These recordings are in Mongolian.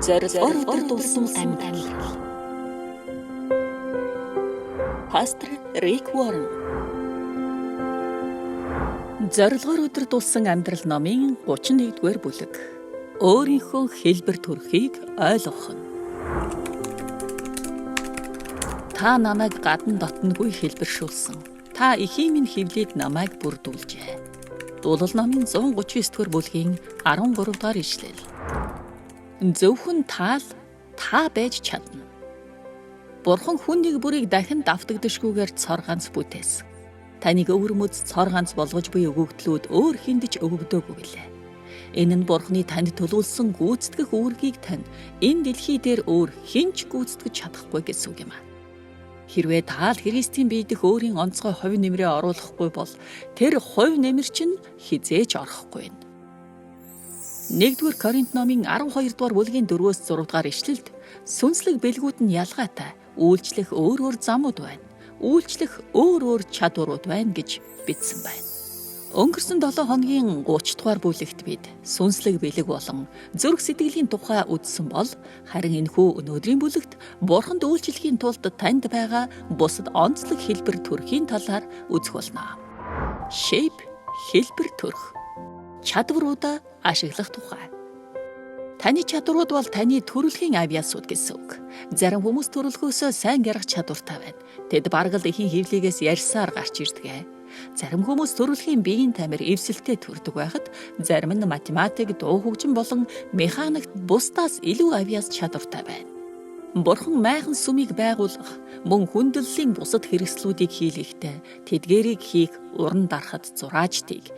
Зорилгоор өдөрдүүлсэн амьдрал. Пастор Рик Уоррен. Зорилгоор өдөрдүүлсэн амьдрал номын 31-р бүлэг. Өөрийнхөө хэлбэр төрхийг ойлгох нь. Та намайг гадна дотнгүй хэлбэршүүлсэн. Та эхийн минь хөвлөд намайг бүрдүүлжээ. Дуулал номын 139-р бүлгийн 13 дугаар ишлэл. Зөвхөн та байж чадна. Бурхан хүнийг бүрийг дахин давтагдашгүйгээр цор ганц бүтээсэн. Таныг өвөрмөц цор ганц болгож буй өгөгдлүүд өөр хиндэж өгөгдөөгүй гэлээ. Энэ нь Бурханы танд төлөвлөсөн гүйцэтгэх үүргийг тань энэ дэлхий дээр өөр хинч гүйцэтгэж чадахгүй гэсэн үг юм аа. Хэрвээ таал Христийн биедэх өөрийн онцгой хувь нэмрээ оруулахгүй бол тэр хувь нэмэр чинь хизээж орохгүй юм. 1-р Коринт номын 12 дугаар бүлгийн 4-өөс 6 дугаар ишлэлд сүнслэг бэлгүүд нь ялгаатай, үйлчлэх өөр замууд байна. Үйлчлэх өөр чадварууд байна гэж бичсэн байна. Өнгөрсөн 7 хоногийн 30 дугаар бүлэгт бид сүнслэг бэлэг болон зүрх сэтгэлийн тухай үзсэн бол харин энэхүү өнөөдрийн бүлэгт Бурханд үйлчлэхийн тулд танд байгаа бусад онцлог хэлбэр төрхийн талаар үзэх болно. Shape хэлбэр төрх. Чадваруудаа ашиглах тухай. Таны чадварууд бол таны төрөлхийн авьяасууд гэсэн үг. Зарим хүмүүс төрөлхөөсөө сайн ярих чадвартай байна. Тэд бараг л эхийн хөвлөгөөс ярьсаар гарч ирдэг. Зарим хүмүүс төрөлхийн биеийн тамир эвсэлтэд төрдөг байхад зарим нь математик, дуу хөгжин болон механикт бусдаас илүү авьяас чадвартай байна. Бурхан майхан сүмийг байгуулах, мөн хүндлэлийн бусад хэрэгслүүдийг хийлгэхдээ тэдгээрийг хийх уран дарахад зураажтыг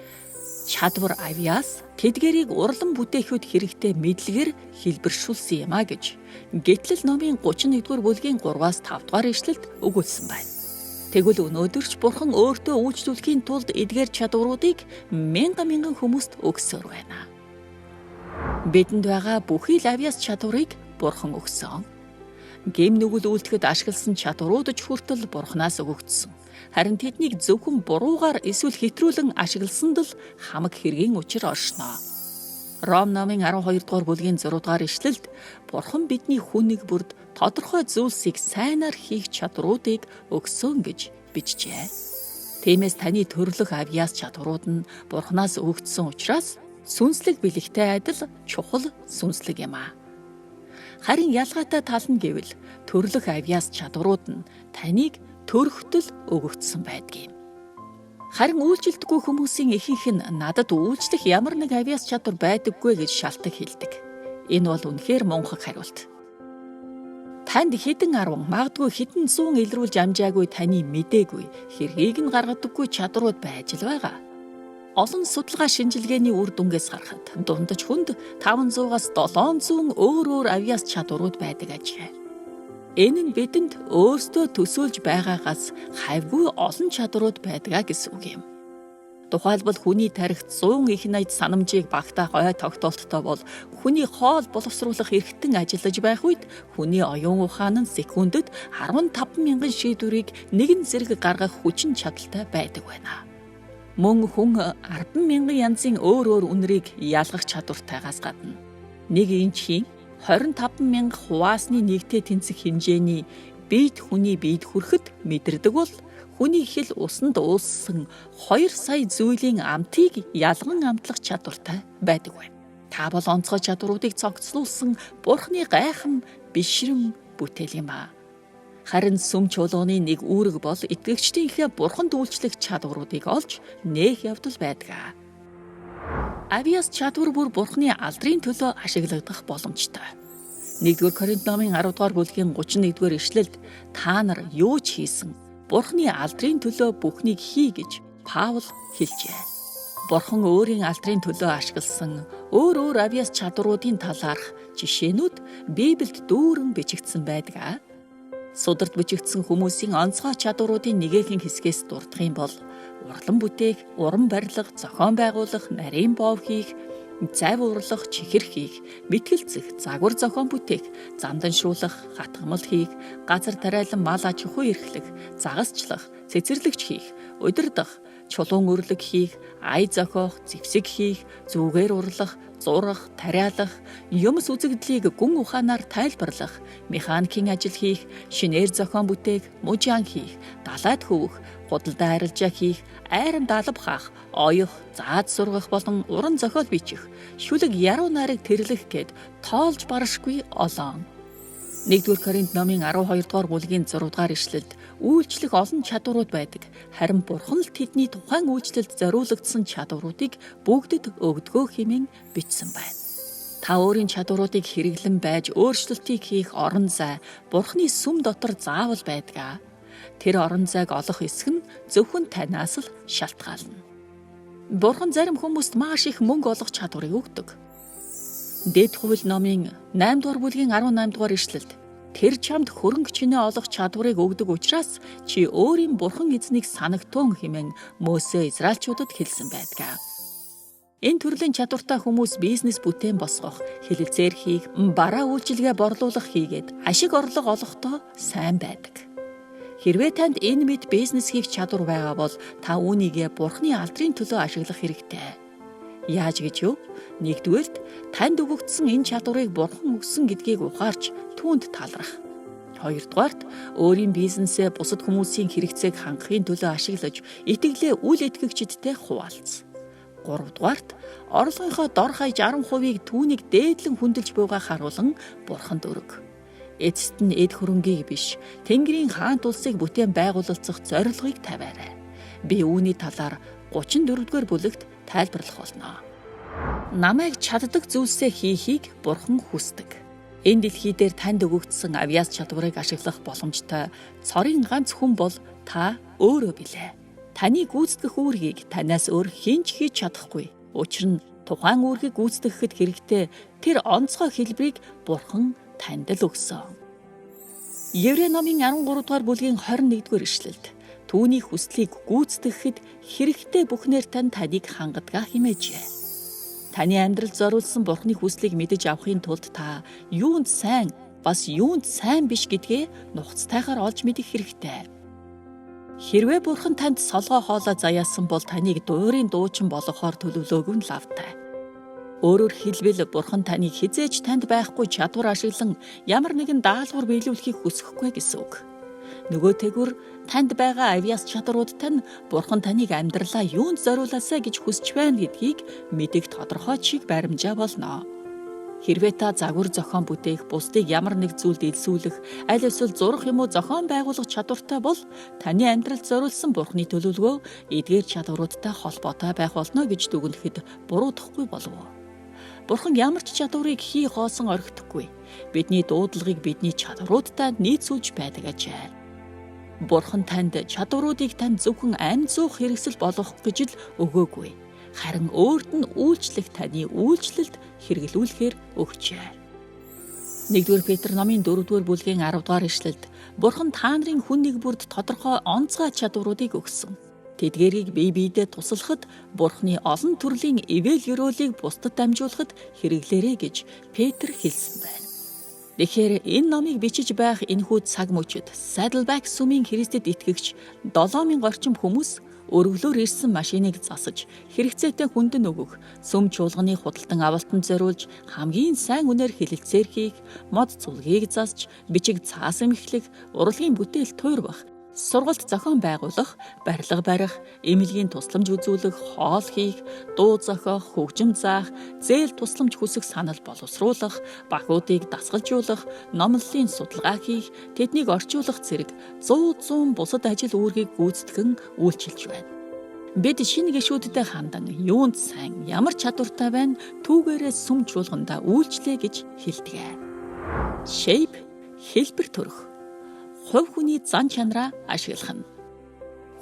чадвар авьяас тэдгэрийг урлан бүтээхэд хэрэгтэй мэдлэгээр хэлбэршүүлсэн юм а гэж Гитлэл номын 31-р бүлгийн 3-аас 5 дугаар ишлэлд өгүүлсэн байна. Тэгвэл өнөөдөрч Бурхан өөртөө үйлчлүүлэхийн тулд эдгээр чадваруудыг мянган хүмүүст өгсөөр байна. Бидэнд байгаа бүхий л авьяас чадварыг Бурхан өгсөн. Гэм нүгэл үйлдэхэд ашигласан чадварууд ч хүртэл Бурханаас өгөгдсөн. Харин тэднийг зөвхөн буруугаар эсвэл хэтрүүлэн ашигласанд л хамаг хэргийн учир оршноо. Ром номын 12 дугаар бүлгийн 6 дугаар ишлэлд Бурхан бидний хүнийг бүрд тодорхой зүйлсийг сайнаар хийх чадваруудыг өгсөн гэж бичжээ. Тиймээс таны төрлөх авьяас чадварууд нь Бурханаас өгөгдсөн учраас сүнслэг бэлэгтэй адил чухал сүнслэг юм аа. Харин ялгаатай тал нь гэвэл төрлөх авьяас чадварууд нь таныг төрөхтөл өгөгдсөн байдгийг. Харин үйлчлдэггүй хүмүүсийн ихэнх нь надад үйлчлэх ямар нэг авьяас чадвар байдаггүй гэж шалтак хэлдэг. Энэ бол үнэхээр мунхаг хариулт. Танд хэдэн 10, магадгүй хэдэн 100 илрүүлж амжаагүй таны мэдээгүй, хэргийг нь гаргадаггүй чадварууд байж л байгаа. Олон судалгаа шинжилгээний үр дүнгээс харахад дундаж хүнд 500-аас 700 өөр авьяас чадварууд байдаг ажээ. Энэ нь бидэнд өөрсдөө төсөөлж байгаагаас хавьгүй олон чадварууд байдгаа гэсэн үг юм. Тухайлбал хүний тарихт 100 их найд санамжийг багтаах ой тогтоолттой бол хүний хоол боловсруулах эрхтэн ажиллаж байх үед хүний оюун ухаан нь секундэд 15,000 шийдвэрийг нэгэн зэрэг гаргах хүчин чадалтай байдаг байна. Мөн хүн 10,000 янзын өөр үнэрийг ялгах чадвартайгаас гадна нэг инчийн 25,000 хуваасны нэгтэй тэнцэх хэмжээний биед хүний биед хүрэхэд мэдэрдэг бол хүний хэл усанд ууссан 2 сая зүйлийн амтыг ялган амтлах чадвартай байдаг байна. Та бол онцгой чадваруудыг цогцлуулсан Бурханы гайхам бишрэн бүтээл юм аа. Харин сүм чуулганы нэг үүрэг бол итгэгчдийнхээ Бурханд үйлчлэх чадваруудыг олж нээх явдал байдаг. Авьяас чадвар бүр Бурханы алдрын төлөө ашиглагдах боломжтой. 1-р Коринт номын 10 дугаар бүлгийн 31-р ишлэлд та нар юу ч хийсэн Бурханы алдрын төлөө бүхнийг хий гэж Паул хэлжээ. Бурхан өөрийн алдрын төлөө ашигласан өөр авьяас чадваруудын талаарх жишээнүүд Библиэд дүүрэн бичигдсэн байдаг. Сударт бичигдсэн хүмүүсийн онцгой чадваруудын нэгэн хэсгээс дурдах юм бол урлан бүтээх, уран барилга, зохион байгуулах, нарийн бов хийх, зайв урлах, чихэр хийх, мэтгэлцэх, загвар зохион бүтээх, замданшруулах, хатгамал хийх, газар тариалан мал аж ахуй эрхлэх, загасчлах, цэцэрлэгч хийх, удирдах, чулуун өрлөг хийх, ая зохиох, зэвсэг хийх, зүгээр урлах, зурах, тариалах, юмс үзэгдлийг гүн ухаанаар тайлбарлах, механикийн ажил хийх, шинээр зохион бүтээх, мужаан хийх, далайд хөвөх, худалдаа арилжаа хийх, айранд алба хаах, оёх, зааж сургах болон уран зохиол бичих, шүлэг яруу найраг тэрлэх гээд тоолж баршгүй олон. 1-р Коринт номын 12 дугаар бүлгийн 6 дугаар ишлэлд үйлчлэх олон чадварууд байдаг. Харин Бурхан л тэдний тухайн үйлчлэлд зориулагдсан чадваруудыг бүгдэд өгдгөө хэмээн бичсэн байна. Та өөрийн чадваруудыг хэрэглэн байж өөрчлөлтийг хийх орон зай Бурханы сүм дотор заавал байдаг. Тэр орон зайг олох эсэх нь зөвхөн танаас л шалтгаална. Бурхан зарим хүмүүст маш их мөнгө олох чадварыг өгдөг. Дэд хууль номын 8 дугаар бүлгийн 18 дугаар ишлэлд тэр чамд хөрөнгө чинээ олох чадварыг өгдөг учраас чи өөрийн бурхан эзнийг санагтун хэмээн Мөсө Израильчуудад хэлсэн байдаг. Энэ төрлийн чадвартай хүмүүс бизнес бүтээн босгох, хэлэлцээр хийх, бараа үйлчилгээ борлуулах хийгээд ашиг орлого олохдоо сайн байдаг. Хэрвээ танд энэ мэд бизнес хийх чадвар байгаа бол та үүнийгээ бурханы алдрын төлөө ашиглах хэрэгтэй. Яаж гэж юу? Нэгдүгээрт танд өгөгдсөн энэ чадварыг бурхан өгсөн гэдгийг ухаарч түүнд талархах. Хоёрдугаарт өөрийн бизнесээ бусад хүмүүсийн хэрэгцээг хангахын төлөө ашиглаж итгэлээ үл итгэгчдтэй хуваалц. Гуравдугаарт орлогынхоо дор хаяж 10%-ийг түүнийг дээдлэн хүндэлж буйгаа харуулan бурханд өрг. Эцэст нь эд хөрөнгийг биш, Тэнгэрийн хаант улсыг бүтээн байгуулалцах зорилгыг тавиарай. Би үүний талаар 34-р бүлэгт тайлбарлах болно. Намайг чаддаг зүйлсээ хийхийг бурхан хүсдэг. Энэ дэлхий дээр танд өгөгдсөн авьяас чадварыг ашиглах боломжтой цорын ганц хүн бол та өөрөө билээ. Таны гүйцэтгэх үүргийг танаас өөр хэн ч хийж чадахгүй. Учир нь тухайн үүргийг гүйцэтгэхэд хэрэгтэй тэр онцгой хэлбэрийг бурхан танд л өгсөн. Еврей номын 13 дугаар бүлгийн 21-р ишлэлд түүний хүслийг гүйцэтгэхэд хэрэгтэй бүхнээр таныг хангадгаа хэмээжээ. Таны амьдралд зориулсан бурхны хүслийг мэдэж авахын тулд та юунд сайн, бас юунд сайн биш гэдгээ нухацтайгаар олж мэдэх хэрэгтэй. Хэрвээ бурхан танд солгоо хоолой заяасан бол таныг дуурийн дуучин болгохоор төлөвлөөг нь лавтай. Өөрөөр хэлбэл бурхан таныг хизээж танд байхгүй чадвар ашиглан ямар нэгэн даалгавар биелүүлэхийг хүсэхгүй гэсэн үг. Нөгөө тэгвэр танд байгаа авьяас чадруудтай нь бурхан таныг амьдралаа юунд зориулаасаа гэж хүсч байна гэдгийг мэдэх тодорхой чиг баримжаа болно. Хэрвээ та загвар зохион бүтээх, бусдыг ямар нэг зүйлд элсүүлэх, аль эсвэл зурах юм уу зохион байгуулах чадвартай бол таны амьдралд зориулсан бурханы төлөвлөгөө эдгээр чадваруудтай холбоотой байх болно гэж дүгнэхэд буруудахгүй болов уу? Бурхан ямар ч чадварыг хий хоосон орхихгүй. Бидний дуудлагыг бидний чадваруудтай нийцүүлж байдаг ажээ. Бурхан танд чадваруудыг танд зөвхөн амь зуух хэрэгсэл болгох гэж л өгөөгүй. Харин өөрт нь үйлчлэх таны үйлчлэлд хэрэглүүлэхээр өгчээ. 1-р Петр номын 4-р бүлгийн 10 дугаар ишлэлд Бурхан та нарын хүн нэг бүрд тодорхой онцгой чадваруудыг өгсөн. Тэдгээрийг бие биедээ туслахад Бурханы олон төрлийн ивэл ёроолыг бусдад дамжуулахад хэрэглээрэй гэж Петр хэлсэн байна. Тэгэхээр энэ номыг бичиж байх энэхүү цаг мөчид Saddleback сүмийн Христэд итгэгч 7000 орчим хүмүүс өргөлөөр ирсэн машиныг засаж хэрэгцээтэй хүнд нь өгөх, сүм чуулганы худалдан авалтанд зориулж хамгийн сайн үнээр хэлэлцээр хийх, мод цулгийг засч, бичиг цаас эмхлэх, урлагийн бүтээл туйрбах, сургалт зохион байгуулах, барилга барих, эмнэлгийн тусламж үзүүлэх, хоол хийх, дуу зохиох, хөгжим заах, зээл тусламж хүсэх санал боловсруулах, багуудыг дасгалжуулах, номлолын судалгаа хийх, тэднийг орчуулах зэрэг 100 бусад ажил үүргийг гүйцэтгэн үйлчилж байна. Бид шинэ гишүүдтэй хандан юунд сайн, ямар чадвартай байна, түүгээрээ сүм чуулгандаа үйлчлээ гэж хэлдэг. Shape хэлбэр төрөх. Хувь хүний зан чанараа ашиглах нь.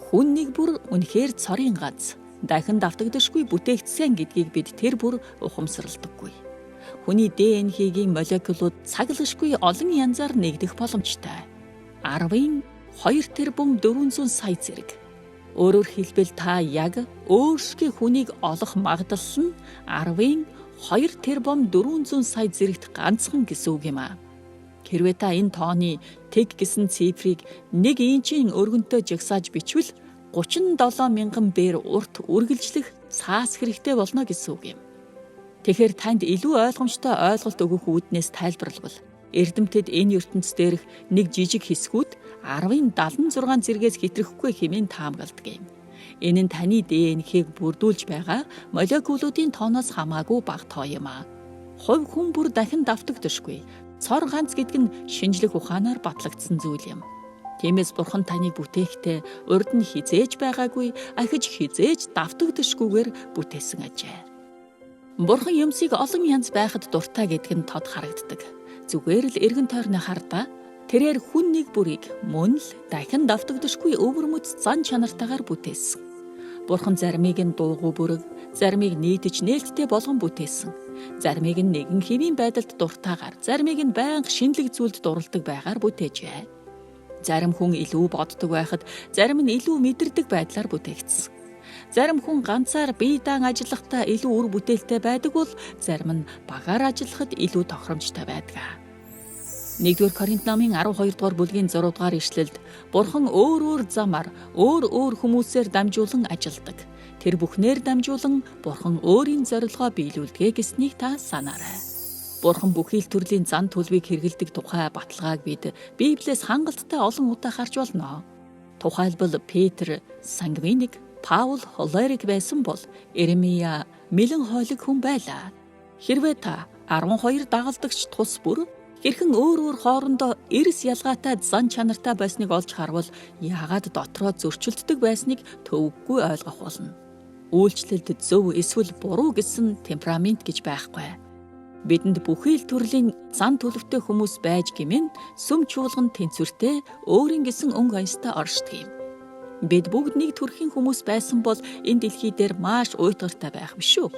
Хүн нэг бүр үнэхээр цорын ганц, дахин давтагдашгүй бүтээгдсэн гэдгийг бид тэр бүр ухамсарлагдаггүй. Хүний ДНХ-гийн молекулууд цаглашгүй олон янзаар нэгдэх боломжтой. 10-ын 2 тэрбум 400 сая зэрэг. Өөрөөр хэлбэл та яг өөрсгөө хүнийг олох магадлал нь 10-ын 2 тэрбум 400 сая зэрэгт ганцхан гэсэн үг юм аа. Хэрвээ та энэ тооны тэг гэсэн цифрыг 1 инчийн өргөнтэй жагсааж бичвэл 37 мянган бээр урт үргэлжлэх цаас хэрэгтэй болно гэсэн үг юм. Тэгэхээр танд илүү ойлгомжтой ойлголт өгөх үүднээс тайлбарлавал эрдэмтэд энэ ертөнц дээрх нэг жижиг хэсгүүд 10-76 зэргээс хэтрэхгүй хэмээн таамагладаг юм. Энэ нь таны ДНХ-г бүрдүүлж байгаа молекулуудын тооноос хамаагүй бага тоо юм аа. Хувь хүн бүр дахин давтагдашгүй. Цор ганц гэдэг нь шинжлэх ухаанаар батлагдсан зүйл юм. Тиймээс Бурхан таныг бүтээхдээ урд нь хизээж байгаагүй, ахиж хизээж давтагдашгүйгээр бүтээсэн ажээ. Бурхан юмсыг олон янз байхад дуртай гэдэг нь тод харагддаг. Зүгээр л эргэн тойрны хардаа тэрээр хүн нэг бүрийг мөн л дахин давтагдашгүй өвөр мөц зан чанартаагаар бүтээсэн. Бурхан заримыг нь дуугүй бүрэг, заримыг нийтж нээлттэй болгон бүтээсэн. Заримыг нь нэгэн хэвийн байдалд дуртаагаар, заримыг нь байнга шинэлэг зүйлд дурладаг байгаар бүтээжээ. Зарим хүн илүү боддог байхад, зарим нь илүү мэдэрдэг байдлаар бүтээгдсэн. Зарим хүн ганцаар бие даан ажиллахдаа илүү үр бүтээлтэй байдаг бол зарим нь багаар ажиллахад илүү тохиромжтой байдаг. 1-р Коринт номын 12 дугаар бүлгийн 6 дугаар ишлэлд Бурхан өөр замаар өөр хүмүүсээр дамжуулан ажилдаг. Тэр бүхнээр дамжуулан Бурхан өөрийн зорилгоо биелүүлдэг гэснийг та санаарай. Бурхан бүхий л төрлийн зан төлөвийг хэрэгэлдэг тухай баталгааг бид Библиэс хангалттай олон удаа харж болно. Тухайлбал Петр сангвиник, Паул холерик байсан бол Иремия мэлэн хойлог хүн байлаа. Хэрвээ та 12 дагалдагч тус бүр хэрхэн өөр хоорондоо эрс ялгаатай зан чанартай байсныг олж харвал яагаад дотроо зөрчилддөг байсныг төвөггүй ойлгох болно. Үйлчлэлд зөв эсвэл буруу гэсэн темперамент гэж байхгүй. Бидэнд бүхий л төрлийн зан төлөвтэй хүмүүс байж гэмэн сүм чуулган тэнцвэртэй өөрийн гэсэн өнгө аястай оршдог юм. Бид бүгд нэг төрхийн хүмүүс байсан бол энэ дэлхий дээр маш уйтгартай байх биш үү?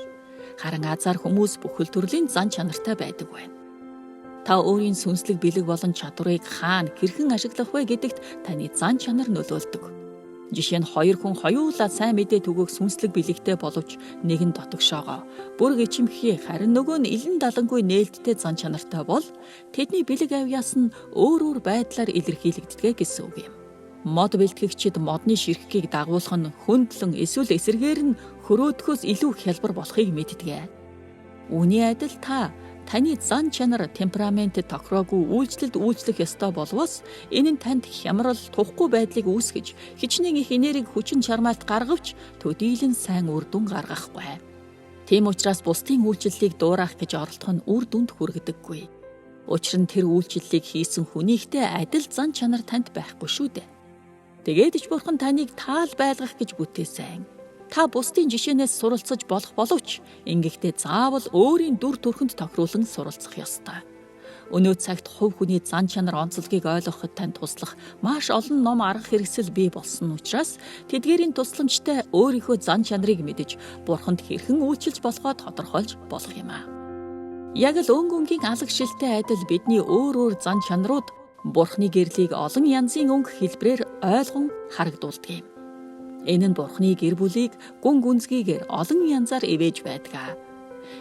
Харин азар хүмүүс бүхэл төрлийн зан чанартай байдаг байна. Та өөрийн сүнслэг бэлэг болон чадварыг хаана хэрхэн ашиглах вэ гэдэгт таны зан чанар нөлөөлдөг. Жишээ нь 2 хүн хоёулаа сайн мэдээ түгөх сүнслэг бэлэгтэй боловч нэг нь дотогшоогоо бүр гिचимхий харин нөгөө нь илэн далангүй нээлттэй зан чанартай бол тэдний бэлэг авьяас нь өөр байдлаар илэрхийлэгддэг гэсэн үг юм. Мод бэлтгэгчид модны ширхгийг дагуулах нь хөндлөн эсвэл эсэргээр нь хөрөөдөхөөс илүү хялбар болохыг мэддэг. Үүний адил таны зан чанар темперамент тохироогүй үйлчлэлд үйлчлэх ёстой болвоос энэ нь танд хямрал тухгүй байдлыг үүсгэж хичнээн их энерги хүчин чармаалт гаргавч төдийлөн сайн үр дүн гаргахгүй. Тийм учраас бусдын үйлчлэлийг дуурайх гэж оролдох нь үр дүнд хүргədэггүй. Учир нь тэр үйлчлэлийг хийсэн хүнийхтэй адил зан чанар танд байхгүй шүү дээ. Тэгээд ч Бурхан таныг таал байлгах гэж бүтээсэн. Та бусдын жишээнээс суралцаж болох боловч ингэхдээ заавал өөрийн дүр төрхөнд тохируулан суралцах ёстой. Өнөө цагт хувь хүний зан чанар онцлогийг ойлгоход танд туслах маш олон ном арга хэрэгсэл бий болсон учраас тэдгээрийн тусламжтай өөрийнхөө зан чанарыг мэдэж Бурханд хэрхэн үйлчилж болохоо тодорхойлж болох юм аа. Яг л өнгөнгийн алга шилтэй адил бидний өөр зан чанарууд Бурханы гэрлийг олон янзын өнгө хэлбэрээр ойлгон харагдуулдаг юм. Энэ нь Бурханы гэр бүлийг гүн гүнзгийгээр олон янзаар ивэж байдаг.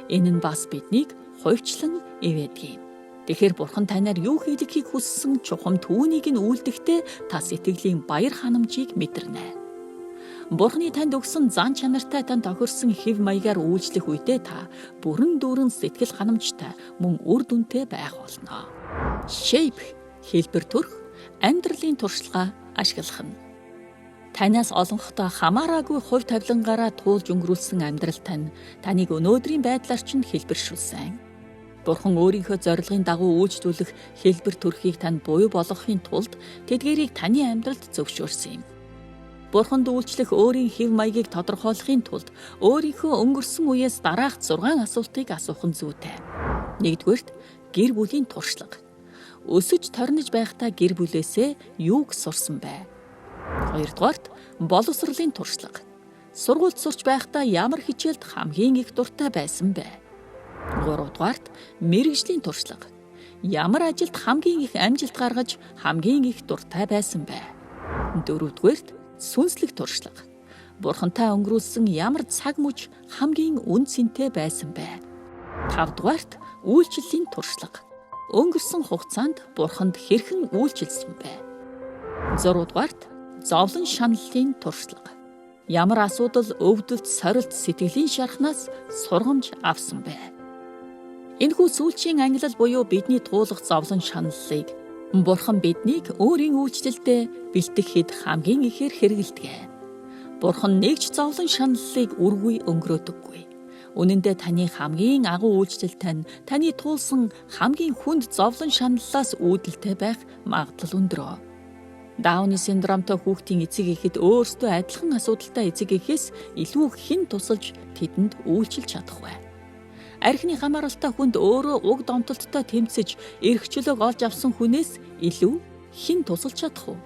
Энэ нь бас биднийг хувьчлан ивэдэг юм. Тэгэхээр Бурхан танаар юу хийлгэхийг хүссэн чухам түүнийг нь үйлдэхдээ та сэтгэлийн баяр ханамжийг мэдэрнэ. Бурханы танд өгсөн зан чанартай тань тохирсон хэв маягаар үйлчлэх үедээ та бүрэн дүүрэн сэтгэл ханамжтай мөн үр дүнтэй байх болно. Shape хэлбэр төрх амьдралын туршлагаа ашиглах нь. Танаас олонхтой хамаараагүй хувь тавилангаараа туулж өнгөрүүлсэн амьдрал таныг өнөөдрийн байдлаар чинь хэлбэршүүлсэн. Бурхан өөрийнхөө зорилгын дагуу үйлчлүүлэх хэлбэр төрхийг танд буюу болгохын тулд тэдгээрийг таны амьдралд зөвшөөрсөн юм. Бурханд үйлчлэх өөрийн хэв маягийг тодорхойлохын тулд өөрийнхөө өнгөрсөн үеэс дараах 6 асуултыг асуух нь зүйтэй. 1-р гэр бүлийн туршлага. Өсөж торнож байхдаа гэр бүлээсээ юуг сурсан бэ? 2-р боловсролын туршлага. Сургуульд сурч байхдаа ямар хичээлд хамгийн их дуртай байсан бэ? 3-р мэргэжлийн туршлага. Ямар ажилд хамгийн их амжилт гаргаж хамгийн их дуртай байсан бэ? 4-р сүнслэг туршлага. Бурхантай өнгөрүүлсэн ямар цаг мөч хамгийн үн цэнтэй байсан бэ? 5-р үйлчлэлийн туршлага. Өнгөрсөн хугацаанд Бурханд хэрхэн үйлчилсэн бэ? 6-р Зовлон шаналлын туршлага. Ямар асуудал өвдөлт сорилт сэтгэлийн шархнаас сургамж авсан бэ? Энэхүү сүүлчийн ангилал буюу бидний туулах зовлон шаналлыг Бурхан биднийг өөрийн үйлчлэлдээ бэлтгэхэд хамгийн ихээр хэрэгэлдэг. Бурхан нэгж зовлон шаналлыг үргүй өнгөрөөдөггүй. Үнэн дээр таны хамгийн агуу үйлчлэл таны туулсан хамгийн хүнд зовлон шаналлаас үүдэлтэй байх магадлал өндөр. Дауны синдромтой хүүхдийн эцэг эхэд өөрсдөө адилхан асуудалтай эцэг эхээс илүү хэн тусалж тэдэнд үйлчилж чадах вэ? Архины хамааралтай хүнд өөрөө уг домтолттой тэмцэж эрх чөлөөг олж авсан хүнээс илүү хэн тусалж чадах вэ?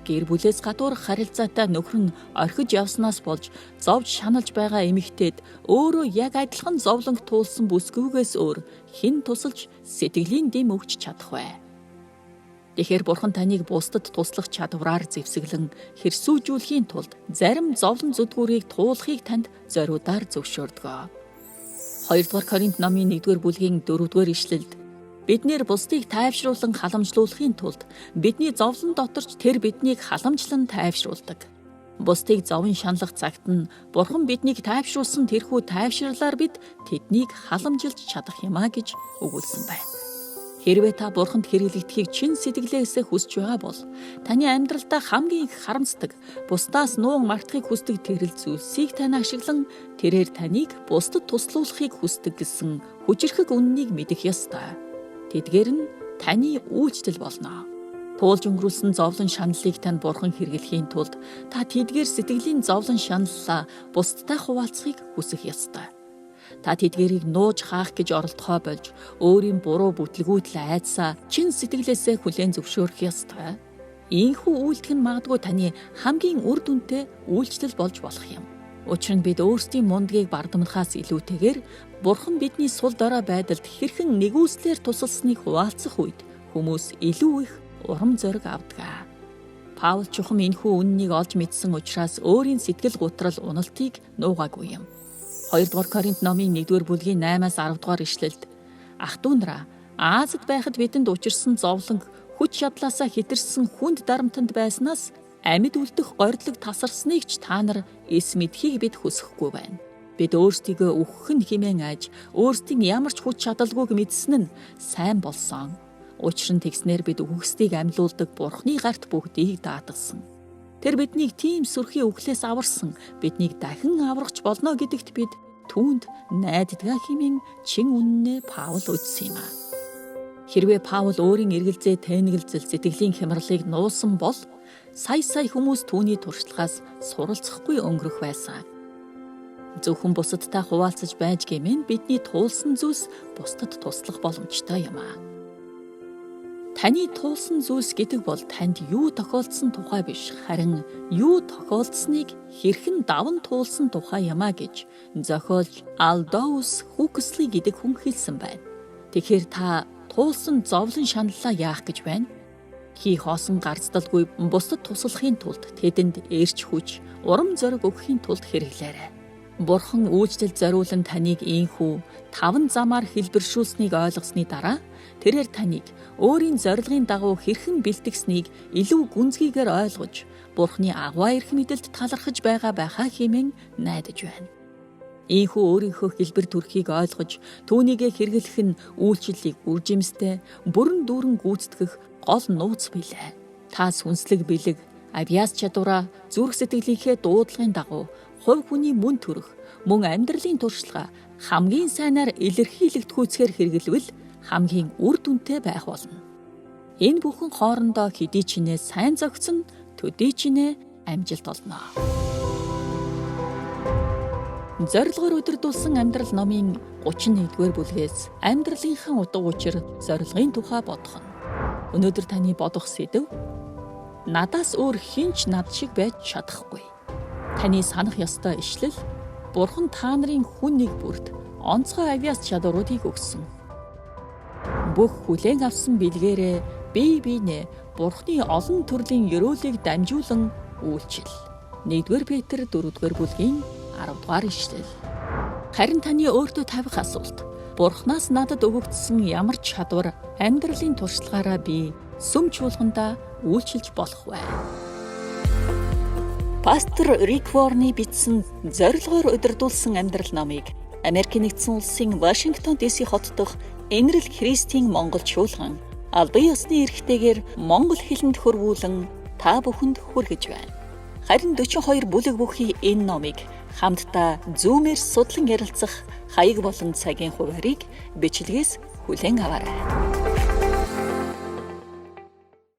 Гэр бүлээс гадуур харилцаатай нөхөр нь орхиж явснаас болж зовж шаналж байгаа эмэгтэйд өөрөө яг адилхан зовлонг туулсан бүсгүйгээс өөр хэн тусалж сэтгэлийн дэм өгч чадах вэ? Тэгэхээр Бурхан таныг бусдад туслах чадвараар зэвсэглэн хэрсүүжүүлэхийн тулд зарим зовлон зүдгүүрийг туулахыг танд зориудаар зөвшөөрдөг. 2-р Коринт номын 1-р бүлгийн 4-р ишлэлд биднэр бусдыг тайвшруулан халамжлуулахын тулд бидний зовлон доторч тэр биднийг халамжлан тайвшруулдаг. Бусдыг зовон шаналх цагт нь Бурхан биднийг тайвшруулсан тэрхүү тайвширлаар бид тэднийг халамжилж чадах юмаа гэж өгүүлсэн байна. Хэрвээ та Бурханд хэрэглэгдэхийг чин сэтгэлээсээ хүсэж байгаа бол таны амьдралдаа хамгийн их харамсдаг, бусдаас нууг мартахыг хүсдэг тэрэл зүйлсийг тань ашиглан тэрээр таныг бусдад туслуулахыг хүсдэг гэсэн хүчирхэг үннийг мэдэх ёстой. Тэдгээр нь таны үйлчлэл болно. Туулж өнгөрүүлсэн зовлон шаналлыг тань Бурхан хэрэглэхийн тулд та тэдгээр сэтгэлийн зовлон шаналлаа бусдтай хуваалцахыг хүсэх ёстой. Та тэдгэрийг нууж хаах гэж оролдохоо болж өөрийн буруу бүтлгүүтэл айдсаа чин сэтгэлээсээ хүлээн зөвшөөрөх ёстой. Ийхүү үйлдэх нь магадгүй таны хамгийн үр дүнтэй үйлчлэл болж болох юм. Учир нь бид өөрсдийн мундгийг бардамнахаас илүүтэйгээр Бурхан бидний сул дорой байдалд хэрхэн нэгүслэр тусалсныг хуваалцах үед хүмүүс илүү их урам зориг авдаг. Паул чухам энэхүү үннийг олж мэдсэн учраас өөрийн сэтгэл гутрал уналтыг нуугаагүй юм. 2-р Коринт номын 1-р бүлгийн 8-аас 10-р ишлэлд ах トゥ нараа Азад байхад бидэнд учирсан зовлонг хүч чадлаасаа хэтэрсэн хүнд дарамтанд байснаас амьд үлдэх гордлог тасарсныг ч та нар эс мэдхийг бид хүсэхгүй байна. Бид өөрсдийгөө үхэх нь хэмээн айж өөрсдийн ямар ч хүч чадалгүйг мэдсэн нь сайн болсон. Учир нь тэгснээр бид үхсдийг амьлуулдаг Бурхны гарт бүгдийг даатгсан. Тэр биднийг тийм сүрхий үхлээс аварсан, биднийг дахин аврагч болно гэдэгт бид түүнд найддаг хэмээн чин үннээ Паул үзсэн юм. Хэрвээ Паул өөрийн эргэлзээ тэнэгэлзэл сэтгэлийн хямралыг нуусан бол сая хүмүүс түүний туршлагаас суралцахгүй өнгөрөх байсан. Зөвхөн бусадтай хуваалцаж байж гэмээр бидний туулсан зүйлс бусдад туслах боломжтой юм. Таны туулсан зүйлс гэдэг бол танд юу тохиолдсон тухай биш, харин юу тохиолдсныг хэрхэн даван туулсан тухай юмаа гэж зохиолч Алдоус Хуксли гэдэг хүн хэлсэн байна. Тэгэхээр та туулсан зовлон шаналлаа яах гэж байна? Хий хоосон гарцдалгүй бусдад туслахын тулд тэдэнд эрч хүч, урам зориг өгөхийн тулд хэрэглээрэй. Бурхан үйлчлэл зориулан таныг ийхүү 5 замаар хэлбэршүүлснийг ойлгосны дараа тэрээр таныг өөрийн зорилгын дагуу хэрхэн бэлтгэснийг илүү гүнзгийгээр ойлгож Бурханы агуу эрх мэдэлд талархаж байгаа байхаа хэмээн найдаж байна. Ийхүү өөрийнхөө хэлбэр төрхийг ойлгож түүнийгээ хэрэглэх нь үйлчлэлийг үржимстэй, бүрэн дүүрэн гүйцэтгэх гол нууц билээ. Та сүнслэг бэлэг, авьяас чадвараа зүрх сэтгэлийнхээ дуудлагын дагуу хувь хүний мөн төрөх, мөн амьдралын туршлага хамгийн сайнаар илэрхийлэгдэхүйцээр хэрэглэвэл хамгийн үр дүнтэй байх болно. Энэ бүхэн хоорондоо хэдий ч нэ сайн зохицон, төдий ч нэ амжилт олно. Зорилгоор өдөрдүүлсэн амьдрал номын 31-р бүлгээс амьдралынхаа утга учир, зорилгын тухай бодох нь. Өнөөдөр таны бодох сэдэв надаас өөр хинч над шиг байж чадахгүй. Таны санах ёстой ишлэл Бурхан та нарын хүн нэг бүрт онцгой авьяас чадваруудыг өгсөн. Бүх хүлээн авсан бэлгээрээ бие биенээ Бурханы олон төрлийн ёроолыг дамжуулан үйлчил. 1-р Петр 4-р бүлгийн 10-р ишлэл. Харин таны өөртөө тавих асуулт Бурханаас надад өгөгдсөн ямар ч чадвар амьдралын туршлагаараа би сүм чуулгандаа үйлчилж болох вэ? Пастор Рик Ворны бичсэн зорилгоор удирдуулсан амьдрал номыг Америкийн нэгдсэн улсын Вашингтон ДС хот дахь Энэрл Христийн Монгол чуулган албан ёсны эрхтэйгээр монгол хэлэнд хөрвүүлэн та бүхэнд хүргэж байна. Харин 42 бүлэг бүхий энэ номыг хамтдаа Zoom-ээр судлан ярилцах хаяг болон цагийн хуваарийг бичлэгээс хүлээн аваарай.